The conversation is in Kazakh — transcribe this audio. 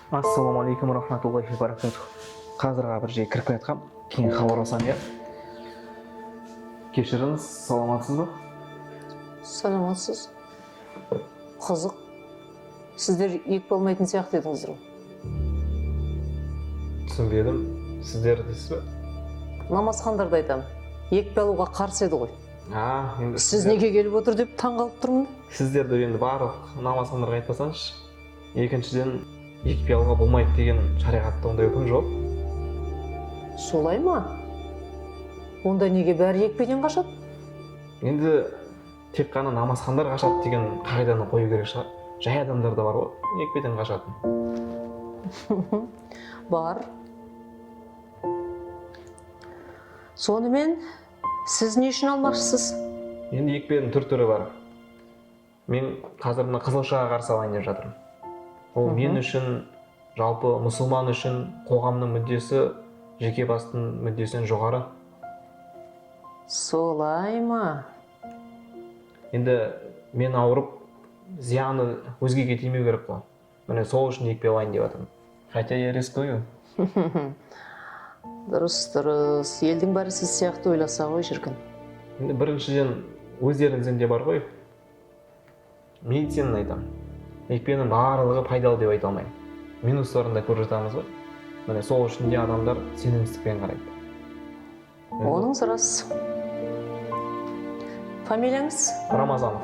Ассалаумағалейкум рахматуллахи ва баракатух. Қазірға бір жерге кіріп келатқам, кейін хабарласам иә. Кешіріңіз, саламатсыз ба? Саламатсыз. Қызық. Сіздер екпе алмайтын сияқты едіңіздер ғой. Түсінбедім. Сіздер дейсіз бе? Намазхандарды айтамын. Екпе алуға қарсы еді ғой. Енді Сіз неге келіп отыр деп таңғалып тұрмын. Сіздерді енді барлық намазхандарға айтпасаңызшы. Екіншіден, екпе алуға болмайды деген шариғатта ондай үкім жоқ. Солай ма? Онда неге бәрі екпеден қашады? Енді тек қана намазхандар қашады деген қағиданы қою керек шығар. Жай адамдар да бар ғой, екпеден қашатын. Бар. Сонымен, сіз не үшін алмақшысыз? Енді екпенің түр-түрі бар. Мен қазір мына қызылшаға қарсы алайын деп жатырмын. Ол мен үшін, жалпы мұсылман үшін қоғамның мүддесі жеке бастың мүддесінен жоғары. Солай ма? Енді мен ауырып, зияны өзгеге тимеу керек қой. Міне сол үшін екпе алайын деп жатырмын. Хотя я рискую. Дұрыс. Елдің бәрі сіз сияқты ойласа ғой шіркін. Енді біріншіден өздеріңізде бар ғой. Медицинаны айтамын. Екпенің барлығы пайдалы деп айта алмаймын. Минустарын да көріп жатамыз ғой. Міне сол үшін де адамдар сенімсіздікпен қарайды. Оныңыз рас. Фамилияңыз? Рамазанов.